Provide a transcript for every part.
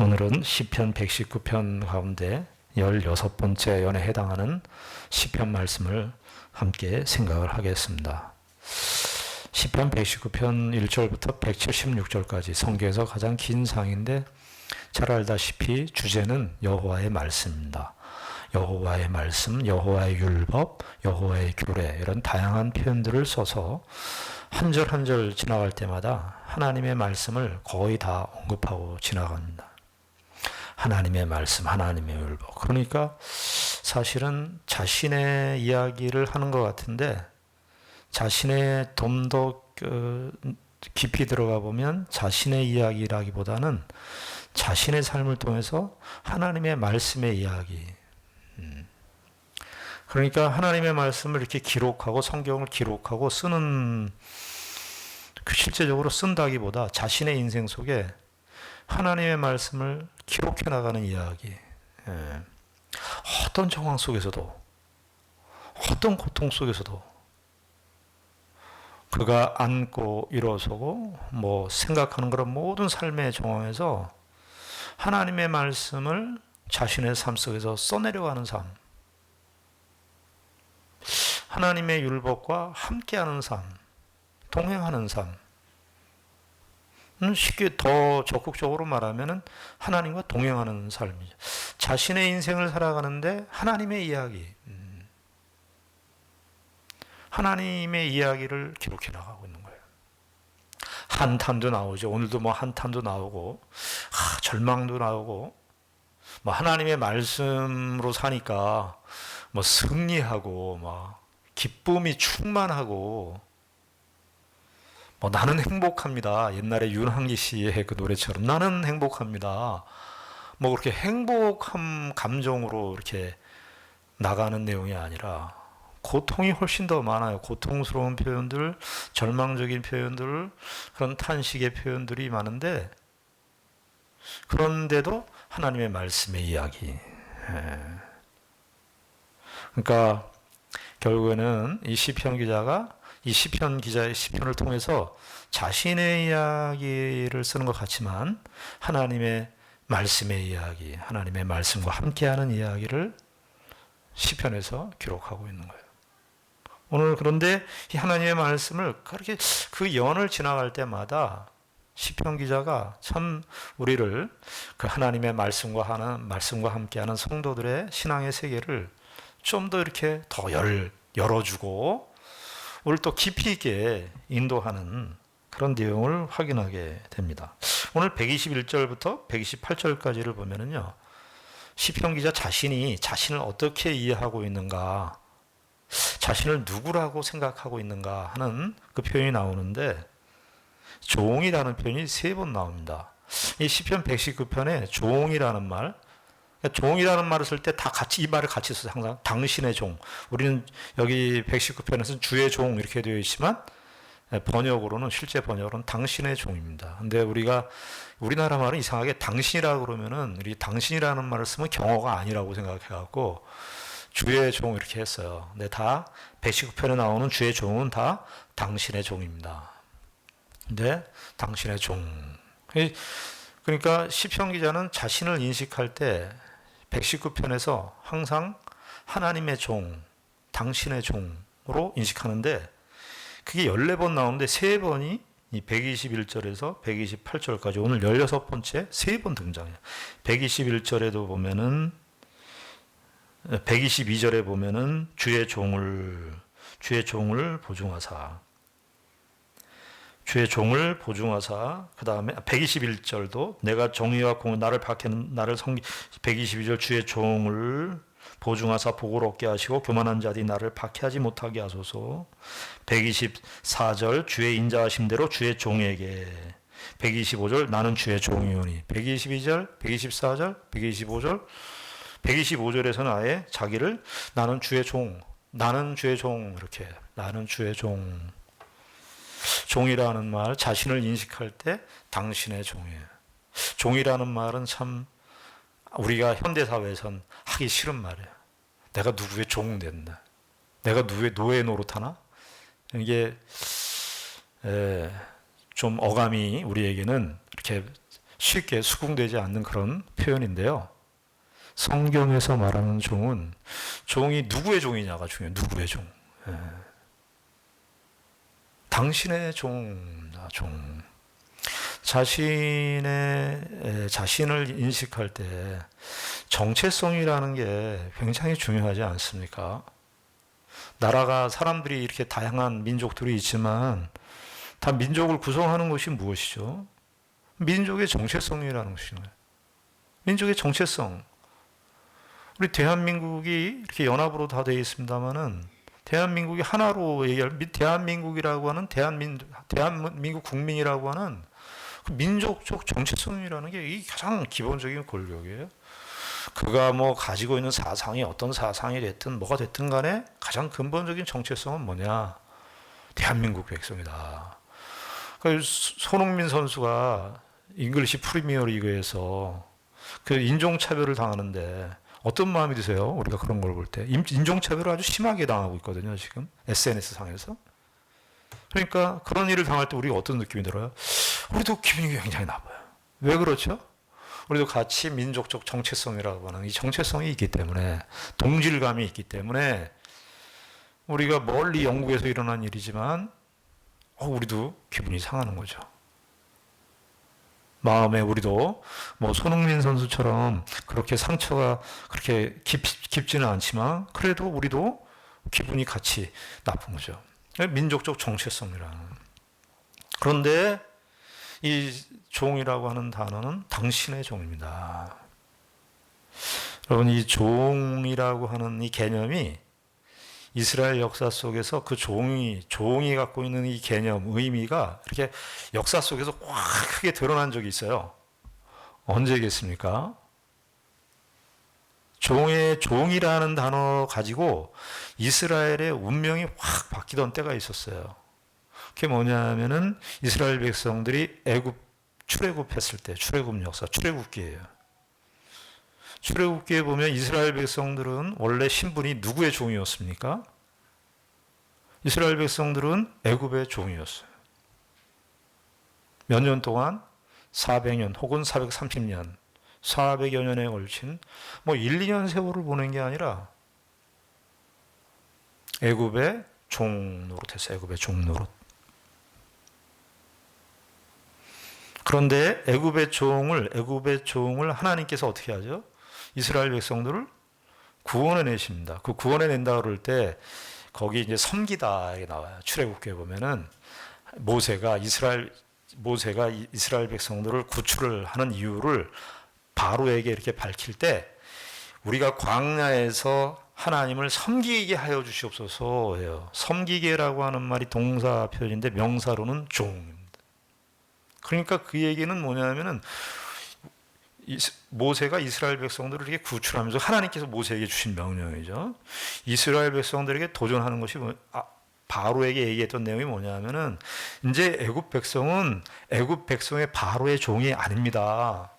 오늘은 시편 119편 가운데 16번째 연에 해당하는 시편 말씀을 함께 생각을 하겠습니다. 시편 119편 1절부터 176절까지 성경에서 가장 긴 상인데 잘 알다시피 주제는 여호와의 말씀입니다. 여호와의 말씀, 여호와의 율법, 여호와의 규례 이런 다양한 표현들을 써서 한 절 한 절 지나갈 때마다 하나님의 말씀을 거의 다 언급하고 지나갑니다. 하나님의 말씀, 하나님의 율법. 그러니까 사실은 자신의 이야기를 하는 것 같은데 자신의 좀 더 깊이 들어가 보면 자신의 이야기라기보다는 자신의 삶을 통해서 하나님의 말씀의 이야기. 그러니까 하나님의 말씀을 이렇게 기록하고 성경을 기록하고 쓰는 실제적으로 쓴다기보다 자신의 인생 속에 하나님의 말씀을 기록해 나가는 이야기. 어떤 정황 속에서도 어떤 고통 속에서도 그가 안고 일어서고 생각하는 그런 모든 삶의 정황에서 하나님의 말씀을 자신의 삶 속에서 써내려가는 삶. 하나님의 율법과 함께하는 삶, 동행하는 삶. 쉽게 더 적극적으로 말하면 하나님과 동행하는 삶이죠. 자신의 인생을 살아가는데 하나님의 이야기, 하나님의 이야기를 기록해 나가고 있는 거예요. 한탄도 나오죠. 오늘도 한탄도 나오고, 절망도 나오고, 하나님의 말씀으로 사니까 승리하고, 기쁨이 충만하고, 나는 행복합니다. 옛날에 윤항기 씨의 그 노래처럼 나는 행복합니다. 그렇게 행복한 감정으로 이렇게 나가는 내용이 아니라 고통이 훨씬 더 많아요. 고통스러운 표현들, 절망적인 표현들, 그런 탄식의 표현들이 많은데 그런데도 하나님의 말씀의 이야기. 그러니까 결국에는 이 시편 기자가 이 시편 기자의 시편을 통해서 자신의 이야기를 쓰는 것 같지만 하나님의 말씀의 이야기, 하나님의 말씀과 함께하는 이야기를 시편에서 기록하고 있는 거예요. 오늘 그런데 이 하나님의 말씀을 그렇게 그 연을 지나갈 때마다 시편 기자가 참 우리를 그 하나님의 말씀과 함께하는 성도들의 신앙의 세계를 좀 더 이렇게 더 열어주고 우리를 또 깊이 있게 인도하는 그런 내용을 확인하게 됩니다. 오늘 121절부터 128절까지를 보면은요, 시편 기자 자신이 자신을 어떻게 이해하고 있는가, 자신을 누구라고 생각하고 있는가 하는 그 표현이 나오는데, 종이라는 표현이 3번 나옵니다. 이 시편 119편에 종이라는 말, 종이라는 말을 쓸 때 다 같이 이 말을 같이 써요. 항상 당신의 종. 우리는 여기 119편에서는 주의 종 이렇게 되어 있지만 번역으로는 실제 번역으로는 당신의 종입니다. 근데 우리가 우리나라 말은 이상하게 당신이라고 그러면은 우리 당신이라는 말을 쓰면 경어가 아니라고 생각해 갖고 주의 종 이렇게 했어요. 근데 다 119편에 나오는 주의 종은 다 당신의 종입니다. 근데 당신의 종. 그러니까 시편 기자는 자신을 인식할 때 119편에서 항상 하나님의 종, 당신의 종으로 인식하는데 그게 14번 나오는데 3번이 이 121절에서 128절까지 오늘 16번째 3번 등장해요. 121절에도 보면은 122절에 보면은 주의 종을 보증하사 그 다음에 121절도 내가 정의와 공의 나를 박해는 나를 122절 주의 종을 보증하사 복을 얻게 하시고 교만한 자들이 나를 박해하지 못하게 하소서. 124절 주의 인자하심대로 주의 종에게. 125절 나는 주의 종이오니. 122절 124절 125절 125절에서는 아예 자기를 나는 주의 종 이렇게 나는 주의 종이라는 말, 자신을 인식할 때 당신의 종이에요. 종이라는 말은 참 우리가 현대사회에선 하기 싫은 말이에요. 내가 누구의 종 된다. 내가 누구의 노예 노릇하나? 이게 좀 어감이 우리에게는 이렇게 쉽게 수긍되지 않는 그런 표현인데요. 성경에서 말하는 종은 종이 누구의 종이냐가 중요해요. 누구의 종. 예. 당신의 종입니다. 종. 자신을 인식할 때 정체성이라는 게 굉장히 중요하지 않습니까? 나라가 사람들이 이렇게 다양한 민족들이 있지만 다 민족을 구성하는 것이 무엇이죠? 민족의 정체성이라는 것이죠. 민족의 정체성. 우리 대한민국이 이렇게 연합으로 다 되어 있습니다만은 대한민국이 하나로 대한민국이라고 하는 대한민국 국민이라고 하는 그 민족적 정체성이라는 게 이 가장 기본적인 권력이에요. 그가 뭐 가지고 있는 사상이 어떤 사상이 됐든 뭐가 됐든 간에 가장 근본적인 정체성은 뭐냐? 대한민국 백성이다. 손흥민 선수가 잉글리시 프리미어 리그에서 그 인종차별을 당하는데 어떤 마음이 드세요? 우리가 그런 걸 볼 때. 인종차별을 아주 심하게 당하고 있거든요, 지금. SNS 상에서. 그러니까 그런 일을 당할 때 우리가 어떤 느낌이 들어요? 우리도 기분이 굉장히 나빠요. 왜 그렇죠? 우리도 같이 민족적 정체성이라고 하는 이 정체성이 있기 때문에, 동질감이 있기 때문에 우리가 멀리 영국에서 일어난 일이지만 우리도 기분이 상하는 거죠. 마음에 우리도 뭐 손흥민 선수처럼 그렇게 상처가 그렇게 깊지는 않지만 그래도 우리도 기분이 같이 나쁜 거죠. 민족적 정체성이라는. 그런데 이 종이라고 하는 단어는 당신의 종입니다. 여러분, 이 종이라고 하는 이 개념이 이스라엘 역사 속에서 그 종이 갖고 있는 이 개념, 의미가 이렇게 역사 속에서 확 크게 드러난 적이 있어요. 언제겠습니까? 종이라는 단어 가지고 이스라엘의 운명이 확 바뀌던 때가 있었어요. 그게 뭐냐면은 이스라엘 백성들이 출애굽했을 때, 출애굽 역사, 출애굽기예요. 출애굽기에 보면 이스라엘 백성들은 원래 신분이 누구의 종이었습니까? 이스라엘 백성들은 애굽의 종이었어요. 몇 년 동안? 400년 혹은 430년, 400여 년에 걸친 1, 2년 세월을 보낸 게 아니라 애굽의 종노릇했어요. 애굽의 종노릇. 그런데 애굽의 종을 하나님께서 어떻게 하죠? 이스라엘 백성들을 구원해 내십니다. 그 구원해 낸다 그럴 때 거기 이제 섬기다에 나와요. 출애굽기에 보면은 모세가 이스라엘 백성들을 구출을 하는 이유를 바로에게 이렇게 밝힐 때 우리가 광야에서 하나님을 섬기게 하여 주시옵소서 해요. 섬기게라고 하는 말이 동사 표현인데 명사로는 종입니다. 그러니까 그 얘기는 뭐냐면은 모세가 이스라엘 백성들을 이렇게 구출하면서 하나님께서 모세에게 주신 명령이죠. 이스라엘 백성들에게 도전하는 것이 바로에게 얘기했던 내용이 뭐냐면은 이제 애굽 백성의 바로의 종이 아닙니다.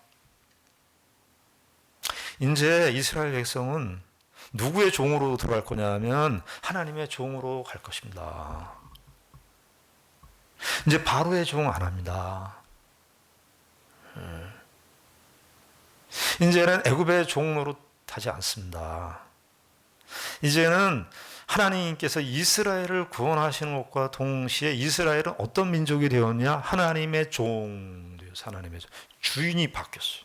이제 이스라엘 백성은 누구의 종으로 들어갈 거냐면 하나님의 종으로 갈 것입니다. 이제 바로의 종 안 합니다. 이제는 애굽의 종 노릇하지 않습니다. 이제는 하나님께서 이스라엘을 구원하시는 것과 동시에 이스라엘은 어떤 민족이 되었냐? 하나님의 종 되었어요. 하나님의 종. 주인이 바뀌었어요.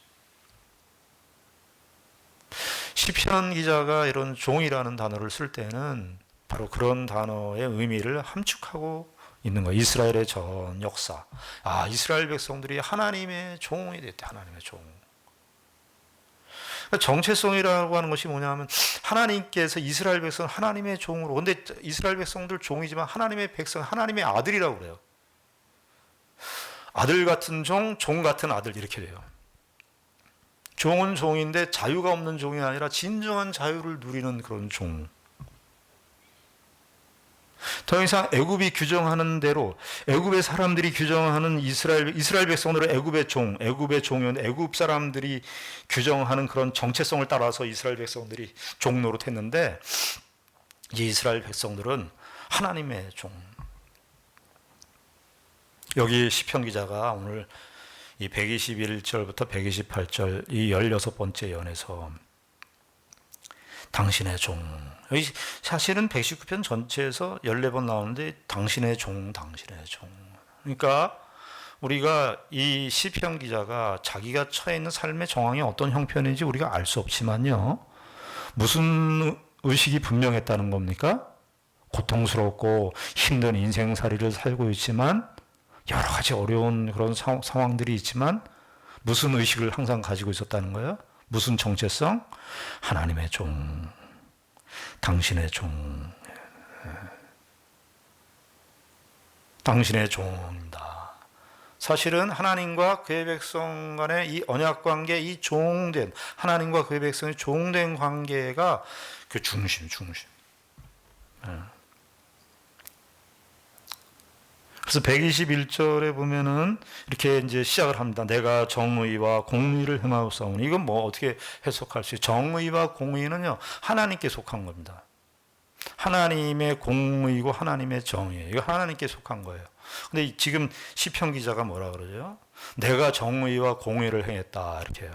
시편 기자가 이런 종이라는 단어를 쓸 때는 바로 그런 단어의 의미를 함축하고 있는 거예요. 이스라엘의 전 역사. 이스라엘 백성들이 하나님의 종이 됐대. 하나님의 종. 정체성이라고 하는 것이 뭐냐면 하나님께서 이스라엘 백성 하나님의 종으로, 근데 이스라엘 백성들 종이지만 하나님의 백성, 하나님의 아들이라고 그래요. 아들 같은 종, 종 같은 아들 이렇게 돼요. 종은 종인데 자유가 없는 종이 아니라 진정한 자유를 누리는 그런 종. 더 이상 애굽이 규정하는 대로 애굽의 사람들이 규정하는 이스라엘 백성들은 애굽의 종이었는데 애굽 사람들이 규정하는 그런 정체성을 따라서 이스라엘 백성들이 종 노릇했는데 이제 이스라엘 백성들은 하나님의 종. 여기 시편 기자가 오늘 이 121절부터 128절 이 16번째 연에서 당신의 종, 여기 사실은 119편 전체에서 14번 나오는데 당신의 종, 당신의 종. 그러니까 우리가 이 시편 기자가 자기가 처해 있는 삶의 정황이 어떤 형편인지 우리가 알 수 없지만요. 무슨 의식이 분명했다는 겁니까? 고통스럽고 힘든 인생살이를 살고 있지만 여러 가지 어려운 그런 상황들이 있지만 무슨 의식을 항상 가지고 있었다는 거예요? 무슨 정체성? 하나님의 종, 당신의 종, 당신의 종입니다. 사실은 하나님과 그의 백성 간의 이 언약 관계, 이 종된 하나님과 그의 백성의 종된 관계가 그 중심. 그래서 121절에 보면은 이렇게 이제 시작을 합니다. 내가 정의와 공의를 행하옵사오니. 이건 뭐 어떻게 해석할 수 있어요? 정의와 공의는요, 하나님께 속한 겁니다. 하나님의 공의고 하나님의 정의예요. 이거 하나님께 속한 거예요. 근데 지금 시편 기자가 뭐라 그러죠? 내가 정의와 공의를 행했다. 이렇게 해요.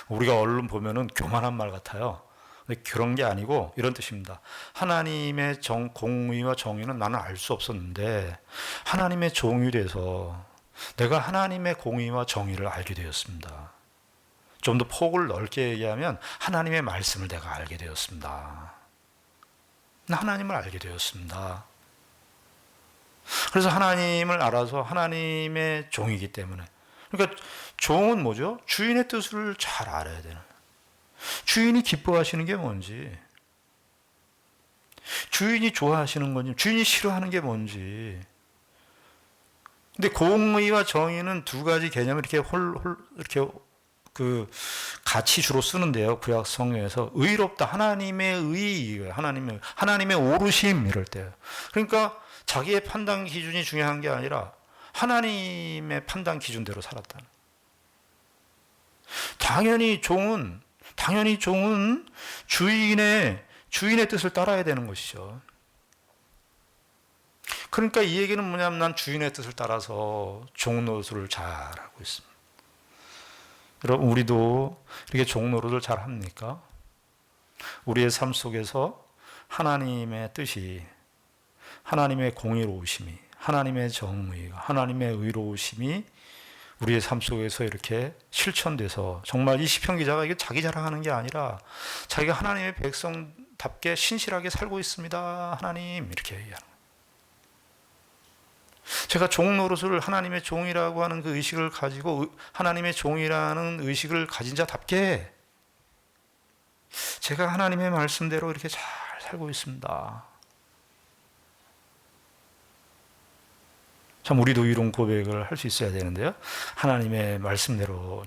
우리가 얼른 보면은 교만한 말 같아요. 근데 그런 게 아니고 이런 뜻입니다. 하나님의 공의와 정의는 나는 알 수 없었는데 하나님의 종이 돼서 내가 하나님의 공의와 정의를 알게 되었습니다. 좀 더 폭을 넓게 얘기하면 하나님의 말씀을 내가 알게 되었습니다. 하나님을 알게 되었습니다. 그래서 하나님을 알아서 하나님의 종이기 때문에, 그러니까 종은 뭐죠? 주인의 뜻을 잘 알아야 되는, 주인이 기뻐하시는 게 뭔지, 주인이 좋아하시는 건지, 주인이 싫어하는 게 뭔지. 근데 공의와 정의는 두 가지 개념을 이렇게 이렇게 같이 주로 쓰는데요. 구약 성경에서 의롭다, 하나님의 의, 하나님의 오르심 이럴 때요. 그러니까 자기의 판단 기준이 중요한 게 아니라 하나님의 판단 기준대로 살았다. 당연히 종은 주인의 뜻을 따라야 되는 것이죠. 그러니까 이 얘기는 뭐냐면 난 주인의 뜻을 따라서 종 노릇을 잘하고 있습니다. 여러분, 우리도 이렇게 종 노릇을 잘 합니까? 우리의 삶 속에서 하나님의 뜻이, 하나님의 공의로우심이, 하나님의 정의가, 하나님의 의로우심이 우리의 삶 속에서 이렇게 실천돼서 정말 이 시편 기자가 이게 자기 자랑하는 게 아니라 자기가 하나님의 백성답게 신실하게 살고 있습니다. 하나님, 이렇게 얘기하는 거예요. 제가 종 노릇을 하나님의 종이라고 하는 그 의식을 가지고 하나님의 종이라는 의식을 가진 자답게 제가 하나님의 말씀대로 이렇게 잘 살고 있습니다. 참 우리도 이런 고백을 할 수 있어야 되는데요. 하나님의 말씀대로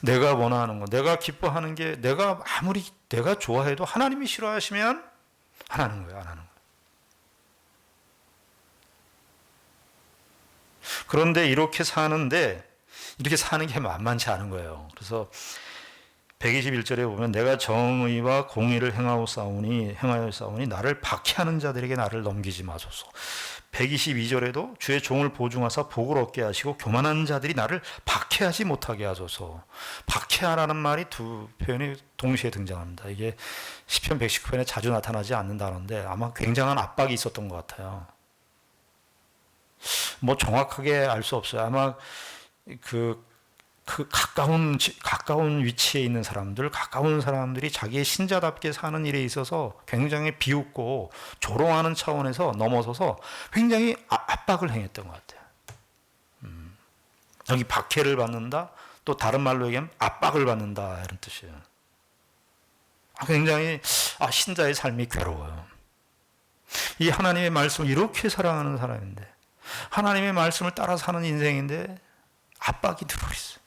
내가 원하는 거, 내가 기뻐하는 게 내가 아무리 내가 좋아해도 하나님이 싫어하시면 안 하는 거예요. 안 하는 거예요. 그런데 이렇게 사는 게 만만치 않은 거예요. 그래서 121절에 보면 내가 정의와 공의를 행하여 싸우니 나를 박해하는 자들에게 나를 넘기지 마소서. 122절에도 주의 종을 보증하사 복을 얻게 하시고 교만한 자들이 나를 박해하지 못하게 하소서. 박해하라는 말이 두 표현이 동시에 등장합니다. 이게 시편 119편에 자주 나타나지 않는 단어인데 아마 굉장한 압박이 있었던 것 같아요. 뭐 정확하게 알 수 없어요. 아마 그 가까운 위치에 있는 가까운 사람들이 자기의 신자답게 사는 일에 있어서 굉장히 비웃고 조롱하는 차원에서 넘어서서 굉장히 압박을 행했던 것 같아요. 여기 박해를 받는다, 또 다른 말로 얘기하면 압박을 받는다, 이런 뜻이에요. 굉장히 신자의 삶이 괴로워요. 이 하나님의 말씀을 이렇게 사랑하는 사람인데, 하나님의 말씀을 따라 사는 인생인데 압박이 들어있어요.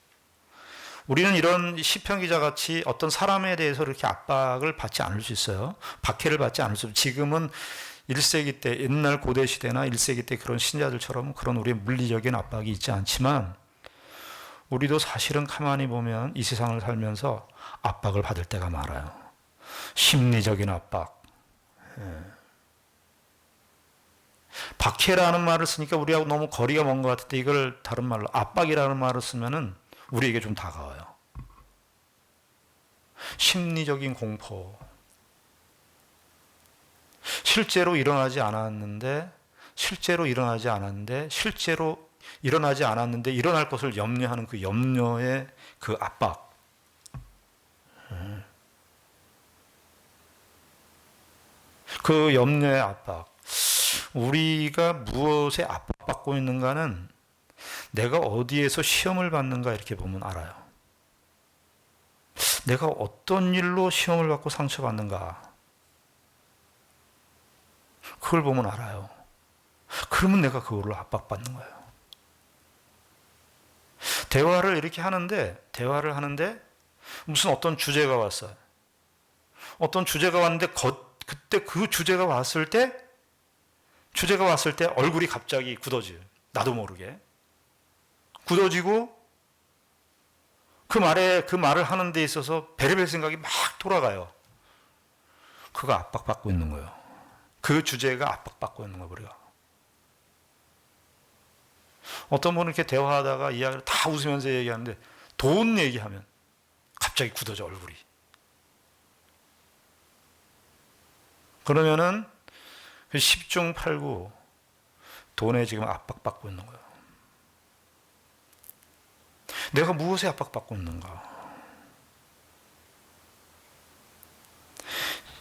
우리는 이런 시편 기자 같이 어떤 사람에 대해서 이렇게 압박을 받지 않을 수 있어요. 박해를 받지 않을 수 있어요. 지금은 1세기 때, 옛날 고대 시대나 1세기 때 그런 신자들처럼 그런 우리의 물리적인 압박이 있지 않지만 우리도 사실은 가만히 보면 이 세상을 살면서 압박을 받을 때가 많아요. 심리적인 압박. 박해라는 말을 쓰니까 우리하고 너무 거리가 먼 것 같은데 이걸 다른 말로 압박이라는 말을 쓰면은 우리에게 좀 다가와요. 심리적인 공포. 실제로 일어나지 않았는데 일어날 것을 염려하는 그 염려의 그 압박. 그 염려의 압박. 우리가 무엇에 압박받고 있는가는 내가 어디에서 시험을 받는가 이렇게 보면 알아요. 내가 어떤 일로 시험을 받고 상처받는가. 그걸 보면 알아요. 그러면 내가 그걸로 압박받는 거예요. 대화를 하는데 무슨 어떤 주제가 왔어요. 어떤 주제가 왔는데 그때 그 주제가 왔을 때 얼굴이 갑자기 굳어져요. 나도 모르게. 굳어지고 그 말을 하는 데 있어서 별의별 생각이 막 돌아가요. 그거 압박받고 있는 거예요. 그 주제가 압박받고 있는 거예요, 우리가. 어떤 분은 이렇게 대화하다가 이야기를 다 웃으면서 얘기하는데 돈 얘기하면 갑자기 굳어져, 얼굴이. 그러면은 10중 8구 돈에 지금 압박받고 있는 거예요. 내가 무엇에 압박받고 있는가?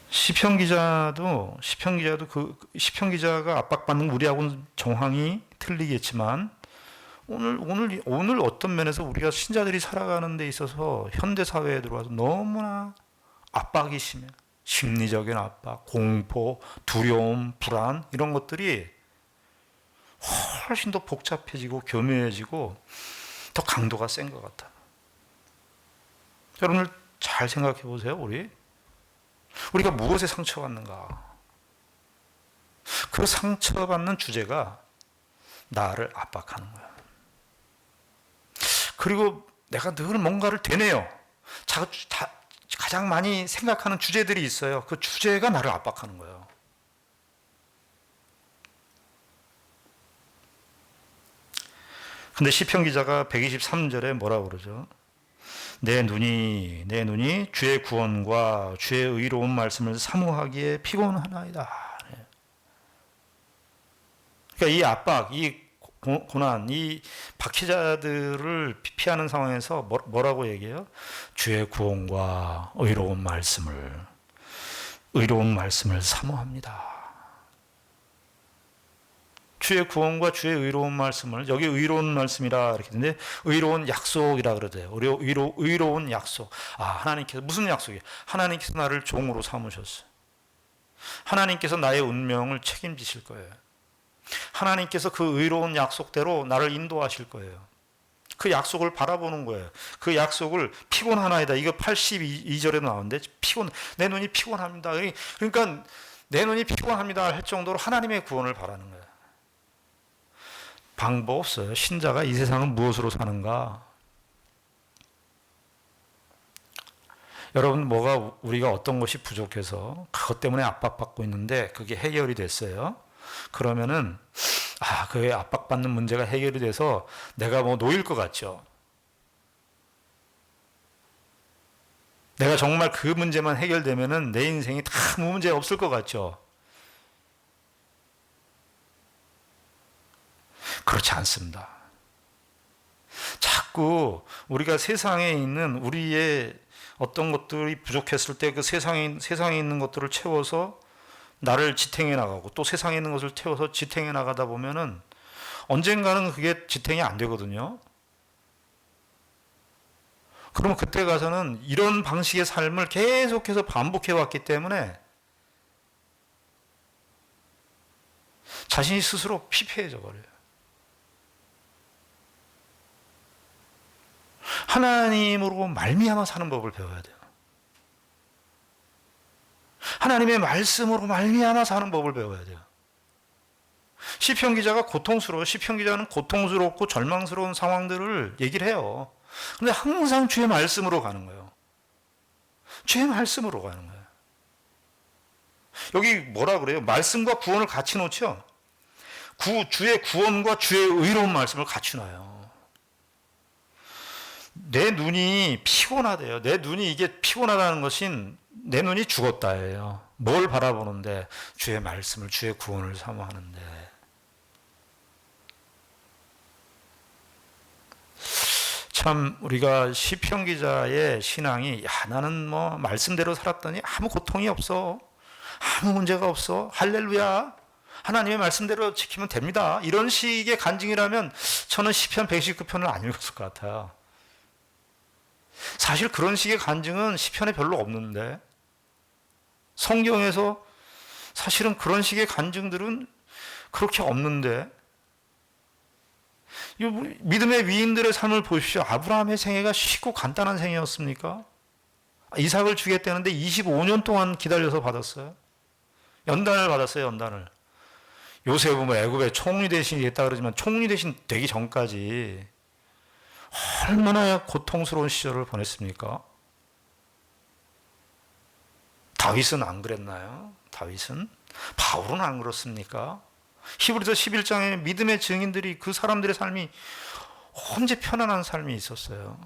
시편 기자가 압박받는 우리하고는 정황이 틀리겠지만 오늘 어떤 면에서 우리가 신자들이 살아가는 데 있어서 현대 사회에 들어와서 너무나 압박이 심해요. 심리적인 압박, 공포, 두려움, 불안 이런 것들이 훨씬 더 복잡해지고 교묘해지고 더 강도가 센 것 같아요. 여러분들 잘 생각해 보세요. 우리가 무엇에 상처받는가? 그 상처받는 주제가 나를 압박하는 거야. 그리고 내가 늘 뭔가를 되뇌어. 가장 많이 생각하는 주제들이 있어요. 그 주제가 나를 압박하는 거예요. 근데 시편 기자가 123절에 뭐라고 그러죠? 내 눈이 주의 구원과 주의 의로운 말씀을 사모하기에 피곤하나이다. 그러니까 이 압박, 이 고난, 이 박해자들을 피하는 상황에서 뭐라고 얘기해요? 주의 구원과 의로운 말씀을 사모합니다. 주의 구원과 주의 의로운 말씀을, 여기 의로운 말씀이라 이렇게 했는데 의로운 약속이라 그러대요. 의로운 약속. 하나님께서 무슨 약속이에요? 하나님께서 나를 종으로 삼으셨어요. 하나님께서 나의 운명을 책임지실 거예요. 하나님께서 그 의로운 약속대로 나를 인도하실 거예요. 그 약속을 바라보는 거예요. 그 약속을 피곤하나이다. 이거 82절에 나오는데 내 눈이 피곤합니다. 그러니까 내 눈이 피곤합니다 할 정도로 하나님의 구원을 바라는 거예요. 방법 없어요. 신자가 이 세상은 무엇으로 사는가? 여러분, 우리가 어떤 것이 부족해서 그것 때문에 압박받고 있는데 그게 해결이 됐어요. 그러면은 그 압박받는 문제가 해결이 돼서 내가 놓일 것 같죠. 내가 정말 그 문제만 해결되면은 내 인생이 다 아무 문제 없을 것 같죠. 그렇지 않습니다. 자꾸 우리가 세상에 있는 우리의 어떤 것들이 부족했을 때 그 세상에 있는 것들을 채워서 나를 지탱해 나가고 또 세상에 있는 것을 채워서 지탱해 나가다 보면은 언젠가는 그게 지탱이 안 되거든요. 그러면 그때 가서는 이런 방식의 삶을 계속해서 반복해 왔기 때문에 자신이 스스로 피폐해져 버려요. 하나님으로 말미암아 사는 법을 배워야 돼요. 하나님의 말씀으로 말미암아 사는 법을 배워야 돼요. 시편 기자가 시편 기자는 고통스럽고 절망스러운 상황들을 얘기를 해요. 그런데 항상 주의 말씀으로 가는 거예요. 주의 말씀으로 가는 거예요. 여기 뭐라 그래요? 말씀과 구원을 같이 놓죠. 주의 구원과 주의 의로운 말씀을 갖추나요? 내 눈이 피곤하대요. 내 눈이 이게 피곤하다는 것은 내 눈이 죽었다예요. 뭘 바라보는데? 주의 말씀을, 주의 구원을 사모하는데. 참 우리가 시편 기자의 신앙이 나는 뭐 말씀대로 살았더니 아무 고통이 없어. 아무 문제가 없어. 할렐루야. 하나님의 말씀대로 지키면 됩니다. 이런 식의 간증이라면 저는 시편 119편을 안 읽었을 것 같아요. 사실 그런 식의 간증은 시편에 별로 없는데 성경에서 사실은 그런 식의 간증들은 그렇게 없는데 믿음의 위인들의 삶을 보십시오. 아브라함의 생애가 쉽고 간단한 생애였습니까? 이삭을 주겠다는데 25년 동안 기다려서 받았어요. 연단을 받았어요. 연단을. 요셉은 뭐 애굽의 총리 대신 됐다 그러지만 총리 대신 되기 전까지 얼마나 고통스러운 시절을 보냈습니까? 다윗은 안 그랬나요? 다윗은? 바울은 안 그렇습니까? 히브리서 11장에 믿음의 증인들이 그 사람들의 삶이 언제 편안한 삶이 있었어요.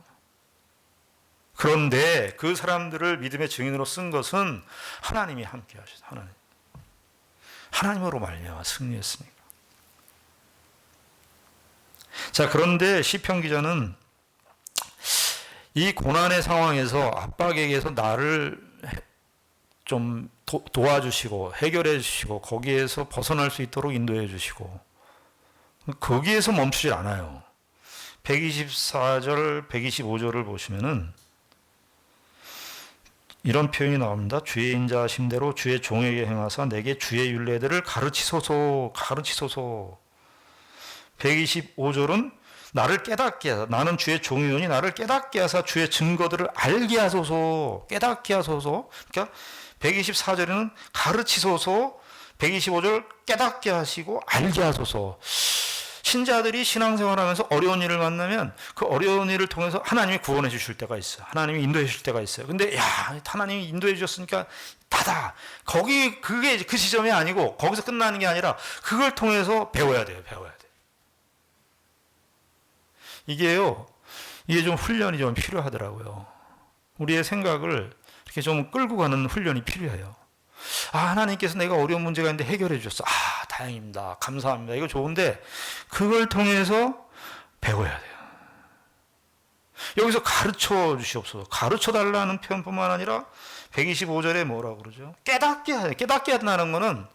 그런데 그 사람들을 믿음의 증인으로 쓴 것은 하나님이 함께 하셨어요. 하나님으로 말미암아 승리했습니다. 자, 그런데 시편 기자는 이 고난의 상황에서 압박에게서 나를 좀 도와주시고 해결해 주시고 거기에서 벗어날 수 있도록 인도해 주시고 거기에서 멈추지 않아요. 124절, 125절을 보시면은 이런 표현이 나옵니다. 주의 인자하심대로 주의 종에게 행하사 내게 주의 율례들을 가르치소서. 125절은 나를 깨닫게 하사 나는 주의 종이오니 나를 깨닫게 하사 주의 증거들을 알게 하소서. 깨닫게 하소서. 그러니까 124절에는 가르치소서, 125절 깨닫게 하시고 알게 하소서. 신자들이 신앙생활하면서 어려운 일을 만나면 그 어려운 일을 통해서 하나님이 구원해 주실 때가 있어요. 하나님이 인도해 주실 때가 있어요. 근데 하나님이 인도해 주셨으니까 그게 그 지점이 아니고 거기서 끝나는 게 아니라 그걸 통해서 배워야 돼요. 이게 좀 훈련이 좀 필요하더라고요. 우리의 생각을 이렇게 좀 끌고 가는 훈련이 필요해요. 하나님께서 내가 어려운 문제가 있는데 해결해 주셨어. 다행입니다. 감사합니다. 이거 좋은데 그걸 통해서 배워야 돼요. 여기서 가르쳐 주시옵소서. 가르쳐 달라는 표현뿐만 아니라 125절에 뭐라고 그러죠? 깨닫게 한다는 거는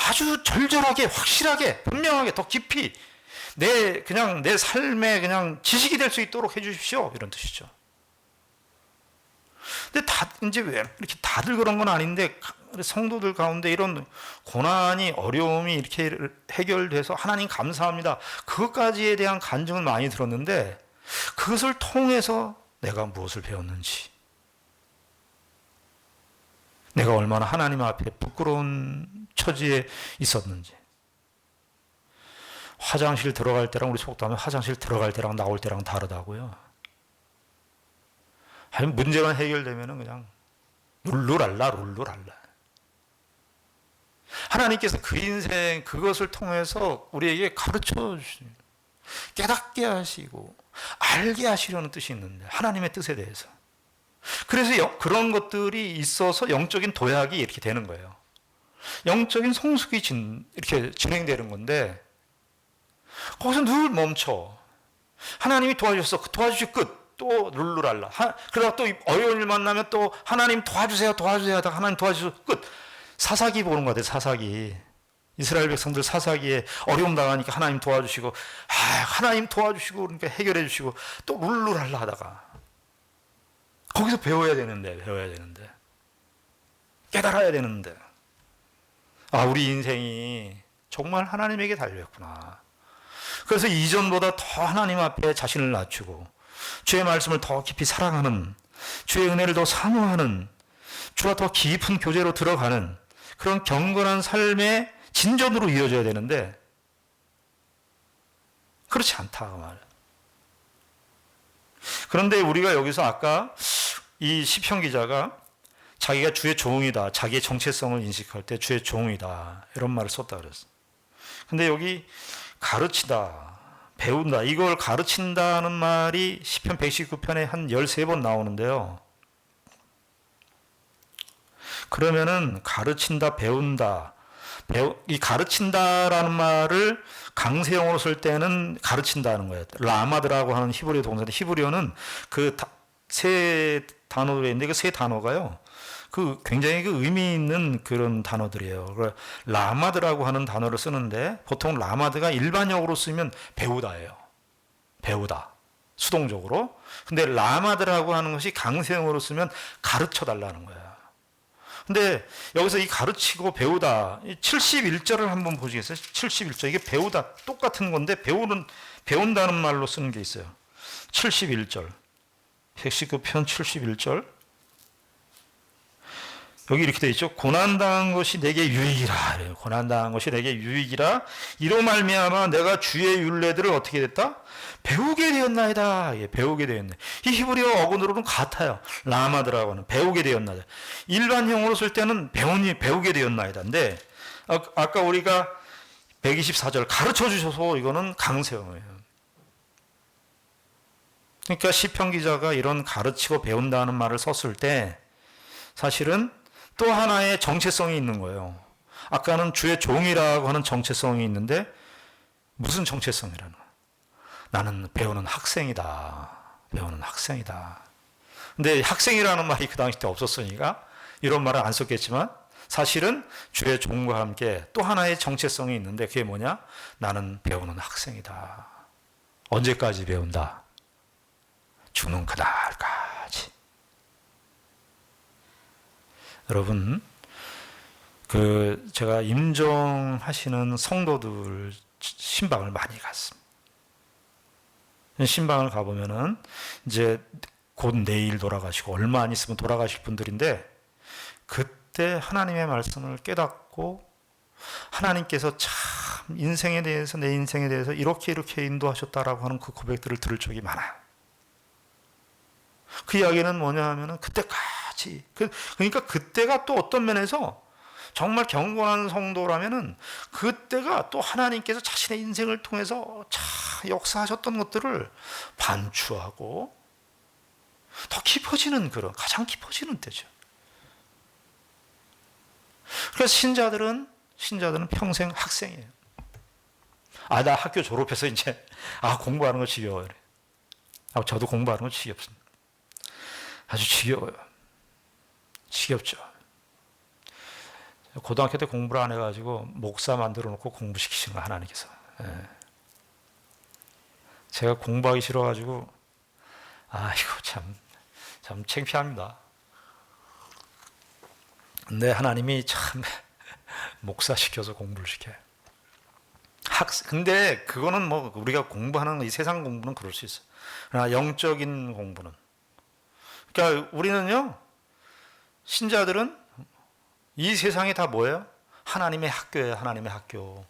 아주 절절하게, 확실하게, 분명하게, 더 깊이 내 삶에 그냥 지식이 될 수 있도록 해 주십시오. 이런 뜻이죠. 근데 이제 왜 이렇게 다들 그런 건 아닌데 성도들 가운데 이런 고난이 어려움이 이렇게 해결돼서 하나님 감사합니다. 그것까지에 대한 간증을 많이 들었는데 그것을 통해서 내가 무엇을 배웠는지, 내가 얼마나 하나님 앞에 부끄러운 처지에 있었는지. 화장실 들어갈 때랑 우리 속담에 화장실 들어갈 때랑 나올 때랑 다르다고요. 문제만 해결되면 그냥 룰루랄라. 하나님께서 그 인생 그것을 통해서 우리에게 가르쳐 주시고 깨닫게 하시고 알게 하시려는 뜻이 있는데 하나님의 뜻에 대해서. 그래서 그런 것들이 있어서 영적인 도약이 이렇게 되는 거예요. 영적인 성숙이 이렇게 진행되는 건데 거기서 늘 멈춰. 하나님이 도와주셨어. 도와주시 끝. 또 룰루랄라. 그러다가 또 어려운 일 만나면 또 하나님 도와주세요 하다가 하나님 도와주셔서 끝. 사사기 보는 것 같아요. 사사기. 이스라엘 백성들 사사기에 어려움 당하니까 하나님 도와주시고 하나님 도와주시고 그러니까 해결해 주시고 또 룰루랄라 하다가 거기서 배워야 되는데 깨달아야 되는데 우리 인생이 정말 하나님에게 달려있구나. 그래서 이전보다 더 하나님 앞에 자신을 낮추고 주의 말씀을 더 깊이 사랑하는, 주의 은혜를 더 사모하는, 주와 더 깊은 교제로 들어가는 그런 경건한 삶의 진전으로 이어져야 되는데 그렇지 않다 그 말. 그런데 우리가 여기서 아까 이 시편 기자가 자기가 주의 종이다, 자기의 정체성을 인식할 때 주의 종이다 이런 말을 썼다 그랬어. 근데 여기 가르치다, 배운다, 이걸 가르친다는 말이 시편 119편에 한 13번 나오는데요. 그러면은 가르친다, 배운다, 이 가르친다라는 말을 강세형으로 쓸 때는 가르친다는 거예요. 라마드라고 하는 히브리어 동사인데, 히브리어는 그 세 단어로 있는데 그 세 단어가요, 그 굉장히 그 의미 있는 그런 단어들이에요. 라마드라고 하는 단어를 쓰는데, 보통 라마드가 일반형으로 쓰면 배우다예요. 배우다. 수동적으로. 근데 라마드라고 하는 것이 강세형으로 쓰면 가르쳐 달라는 거예요. 근데 여기서 이 가르치고 배우다, 71절을 한번 보시겠어요? 71절. 이게 배우다 똑같은 건데, 배운다는 말로 쓰는 게 있어요. 71절. 119편 71절. 여기 이렇게 되어 있죠. 고난당한 것이 내게 유익이라. 고난당한 것이 내게 유익이라. 이로 말미암아 내가 주의 율례들을 어떻게 됐다? 배우게 되었나이다. 예, 배우게 되었네. 이 히브리어 어근으로는 같아요. 라마드라고 하는 배우게 되었나이다. 일반형으로 쓸 때는 배우게 되었나이다. 근데 아까 우리가 124절 가르쳐 주셔서, 이거는 강세형이에요. 그러니까 시편 기자가 이런 가르치고 배운다는 말을 썼을 때 사실은 또 하나의 정체성이 있는 거예요. 아까는 주의 종이라고 하는 정체성이 있는데, 무슨 정체성이라는 거예요? 나는 배우는 학생이다. 배우는 학생이다. 근데 학생이라는 말이 그 당시 때 없었으니까 이런 말을 안 썼겠지만, 사실은 주의 종과 함께 또 하나의 정체성이 있는데, 그게 뭐냐? 나는 배우는 학생이다. 언제까지 배운다? 죽는 그날까지. 여러분, 제가 임종하시는 성도들 신방을 많이 갔습니다. 신방을 가보면은 이제 곧 내일 돌아가시고 얼마 안 있으면 돌아가실 분들인데, 그때 하나님의 말씀을 깨닫고 하나님께서 참 인생에 대해서, 내 인생에 대해서 이렇게 인도하셨다라고 하는 그 고백들을 들을 적이 많아요. 그 이야기는 뭐냐 하면은 그때까지, 그러니까 그때가 또 어떤 면에서 정말 경건한 성도라면은 그때가 또 하나님께서 자신의 인생을 통해서 참 역사하셨던 것들을 반추하고 더 깊어지는, 그런 가장 깊어지는 때죠. 그래서 신자들은 평생 학생이에요. 나 학교 졸업해서 이제 공부하는 거 지겨워요. 저도 공부하는 거 지겹습니다. 아주 지겨워요. 지겹죠. 고등학교 때 공부를 안 해가지고 목사 만들어 놓고 공부시키신 거, 하나님께서. 제가 공부하기 싫어가지고, 이거 참 창피합니다. 근데 하나님이 참 목사 시켜서 공부를 시켜요. 근데 그거는 뭐 우리가 공부하는 이 세상 공부는 그럴 수 있어요. 그러나 영적인 공부는, 그러니까 우리는요, 신자들은 이 세상이 다 뭐예요? 하나님의 학교예요. 하나님의 학교.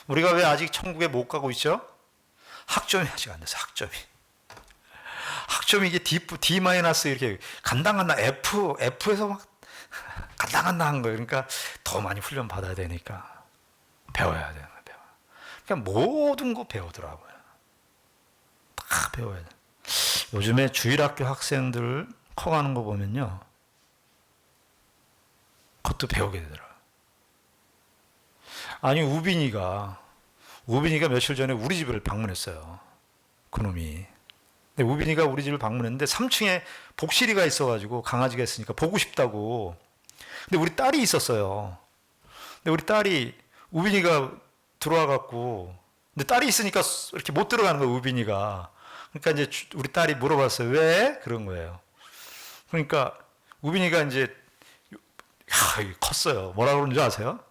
우리가 왜 아직 천국에 못 가고 있죠? 학점이 아직 안 돼서. 학점이 이게 D- 이렇게 간당간당 F에서 막 간당간당한 거예요. 그러니까 더 많이 훈련 받아야 되니까 배워야 되는 거예요. 그러니까 모든 거 배우더라고요. 다 배워야 돼. 요즘에 주일학교 학생들 커가는 거 보면요, 그것도 배우게 되더라고요. 우빈이가 며칠 전에 우리 집을 방문했어요. 그놈이. 근데 우빈이가 우리 집을 방문했는데 3층에 복실이가 있어가지고, 강아지가 있으니까 보고 싶다고. 근데 우리 딸이 있었어요. 근데 우리 딸이, 우빈이가 들어와갖고, 근데 딸이 있으니까 이렇게 못 들어가는 거예요, 우빈이가. 그러니까 이제 우리 딸이 물어봤어요. 왜? 그런 거예요. 그러니까 우빈이가 이제 컸어요. 뭐라 그러는 줄 아세요?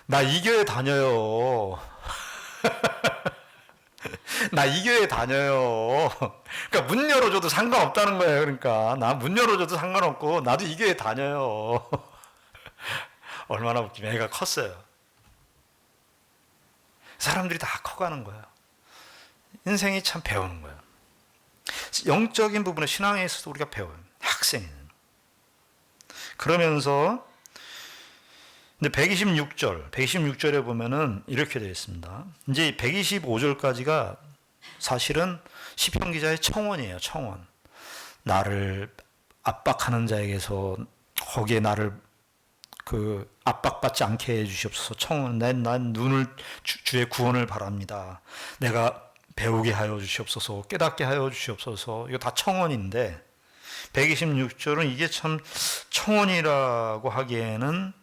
나 이 교회 다녀요. 나 이 교회 다녀요. 그러니까 문 열어줘도 상관없다는 거예요. 그러니까 나 문 열어줘도 상관없고 나도 이 교회 다녀요. 얼마나 웃기면 애가 컸어요. 사람들이 다 커가는 거예요. 인생이 참 배우는 거예요. 영적인 부분에, 신앙에 있어서 우리가 배워요. 학생은. 그러면서 근데 126절에 보면은 이렇게 되어 있습니다. 이제 125절까지가 사실은 시편 기자의 청원이에요. 청원. 나를 압박하는 자에게서 거기에 나를 압박받지 않게 해 주시옵소서. 청원. 난 눈을 주의 구원을 바랍니다. 내가 배우게 하여 주시옵소서. 깨닫게 하여 주시옵소서. 이거 다 청원인데 126절은 이게 참 청원이라고 하기에는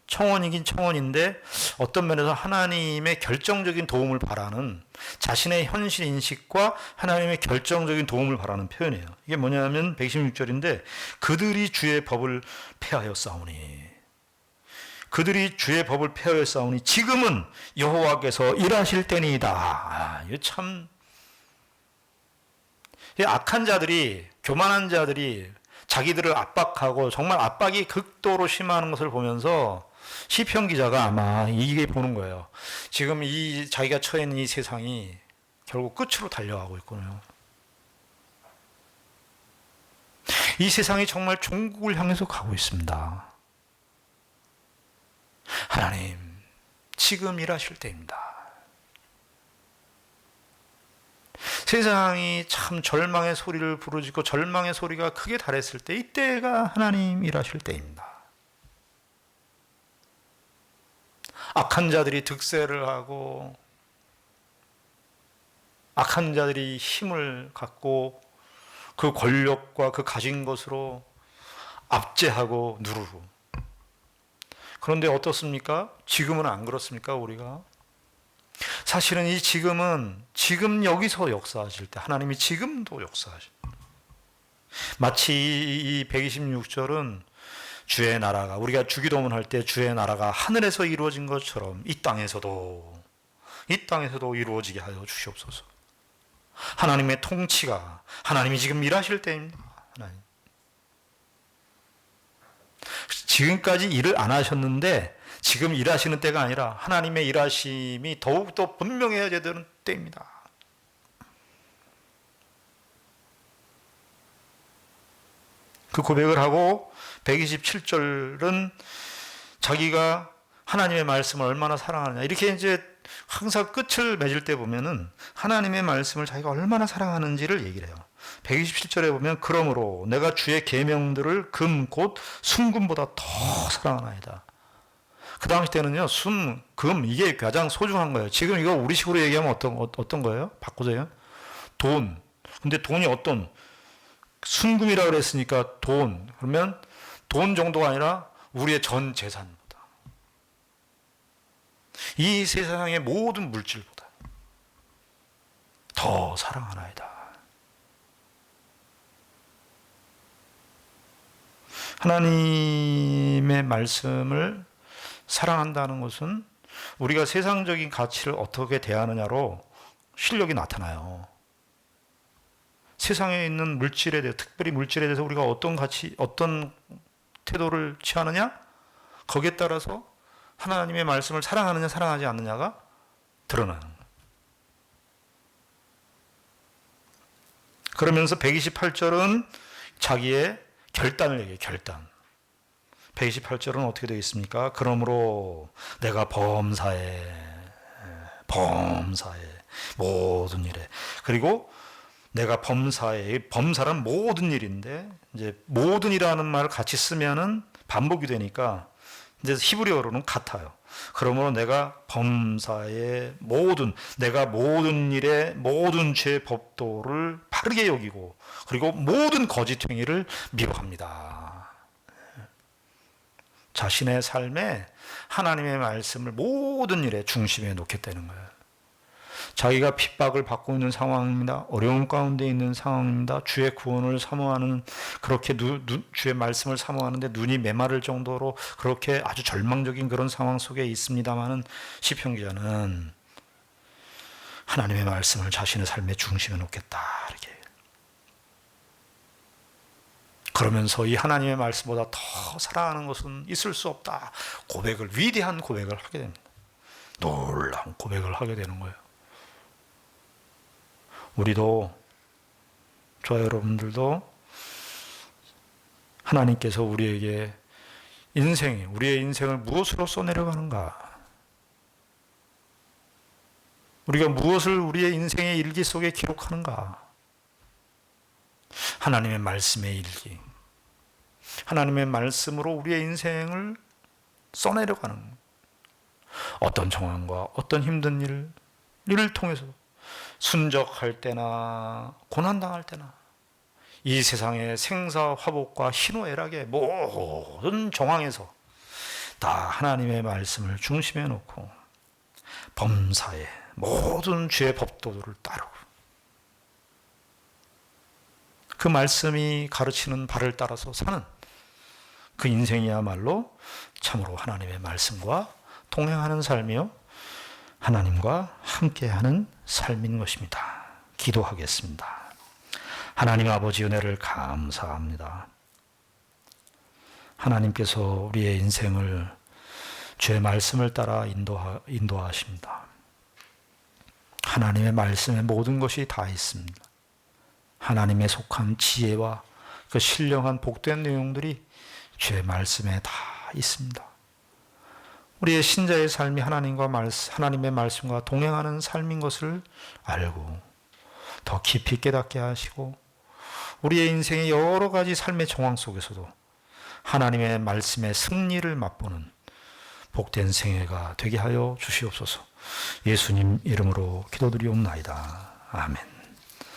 청원이긴 청원인데 어떤 면에서 하나님의 결정적인 도움을 바라는, 자신의 현실 인식과 하나님의 결정적인 도움을 바라는 표현이에요. 이게 뭐냐면 126절인데 그들이 주의 법을 폐하여 싸우니, 그들이 주의 법을 폐하여 싸우니 지금은 여호와께서 일하실 때니이다. 이게 참, 악한 자들이, 교만한 자들이 자기들을 압박하고 정말 압박이 극도로 심하는 것을 보면서 시편 기자가 아마 이게 보는 거예요. 지금 이 자기가 처해 있는 이 세상이 결국 끝으로 달려가고 있군요. 이 세상이 정말 종국을 향해서 가고 있습니다. 하나님, 지금 일하실 때입니다. 세상이 참 절망의 소리를 부르짖고 절망의 소리가 크게 달했을 때 이때가 하나님 일하실 때입니다. 악한 자들이 득세를 하고 악한 자들이 힘을 갖고 그 권력과 그 가진 것으로 압제하고 누르고, 그런데 어떻습니까? 지금은 안 그렇습니까? 우리가 사실은 이 지금은 지금 여기서 역사하실 때 하나님이 지금도 역사하실 때, 마치 이 126절은 주의 나라가, 우리가 주기도문 할 때 주의 나라가 하늘에서 이루어진 것처럼 이 땅에서도 이루어지게 하여 주시옵소서. 하나님의 통치가, 하나님이 지금 일하실 때입니다. 하나님. 지금까지 일을 안 하셨는데 지금 일하시는 때가 아니라 하나님의 일하심이 더욱더 분명해져야 되는 때입니다. 그 고백을 하고 127절은 자기가 하나님의 말씀을 얼마나 사랑하느냐, 이렇게 이제 항상 끝을 맺을 때 보면은 하나님의 말씀을 자기가 얼마나 사랑하는지를 얘기를 해요. 127절에 보면 그러므로 내가 주의 계명들을 금 곧 순금보다 더 사랑하나이다. 그 당시 때는요, 금 이게 가장 소중한 거예요. 지금 이거 우리식으로 얘기하면 어떤 거예요? 바꾸세요. 돈. 근데 돈이 어떤, 순금이라고 그랬으니까 돈. 그러면 돈 정도가 아니라 우리의 전 재산보다, 이 세상의 모든 물질보다 더 사랑하나이다. 하나님의 말씀을 사랑한다는 것은 우리가 세상적인 가치를 어떻게 대하느냐로 실력이 나타나요. 세상에 있는 물질에 대해, 특별히 물질에 대해서 우리가 어떤 가치, 어떤 태도를 취하느냐, 거기에 따라서 하나님의 말씀을 사랑하느냐 사랑하지 않느냐가 드러나는 거예요. 그러면서 128절은 자기의 결단을 얘기해요. 결단. 128절은 어떻게 되어 있습니까? 그러므로 내가 범사에 모든 일에, 그리고 내가 범사란 모든 일인데, 이제 모든이라는 말을 같이 쓰면은 반복이 되니까 이제 히브리어로는 같아요. 그러므로 내가 범사의 내가 모든 일에 모든 죄 법도를 바르게 여기고, 그리고 모든 거짓 행위를 미워합니다. 자신의 삶에 하나님의 말씀을 모든 일에 중심에 놓겠다는 거예요. 자기가 핍박을 받고 있는 상황입니다. 어려움 가운데 있는 상황입니다. 주의 구원을 사모하는, 그렇게 주의 말씀을 사모하는데 눈이 메마를 정도로 그렇게 아주 절망적인 그런 상황 속에 있습니다마는 시편 기자는 하나님의 말씀을 자신의 삶의 중심에 놓겠다, 이렇게. 그러면서 이 하나님의 말씀보다 더 사랑하는 것은 있을 수 없다. 위대한 고백을 하게 됩니다. 놀라운 고백을 하게 되는 거예요. 우리도, 저와 여러분들도 하나님께서 우리에게 우리의 인생을 무엇으로 써내려가는가? 우리가 무엇을 우리의 인생의 일기 속에 기록하는가? 하나님의 말씀의 일기. 하나님의 말씀으로 우리의 인생을 써내려가는, 어떤 정황과 어떤 힘든 일을 통해서 순적할 때나 고난당할 때나 이 세상의 생사화복과 희노애락의 모든 정황에서 다 하나님의 말씀을 중심에 놓고 범사의 모든 죄의 법도를 따르고 그 말씀이 가르치는 바를 따라서 사는 그 인생이야말로 참으로 하나님의 말씀과 동행하는 삶이요 하나님과 함께하는 삶인 것입니다. 기도하겠습니다. 하나님 아버지, 은혜를 감사합니다. 하나님께서 우리의 인생을 주의 말씀을 따라 인도하십니다. 하나님의 말씀에 모든 것이 다 있습니다. 하나님의 속한 지혜와 그 신령한 복된 내용들이 주의 말씀에 다 있습니다. 우리의 신자의 삶이 하나님의 말씀과 동행하는 삶인 것을 알고 더 깊이 깨닫게 하시고 우리의 인생의 여러 가지 삶의 정황 속에서도 하나님의 말씀의 승리를 맛보는 복된 생애가 되게 하여 주시옵소서. 예수님 이름으로 기도드리옵나이다. 아멘.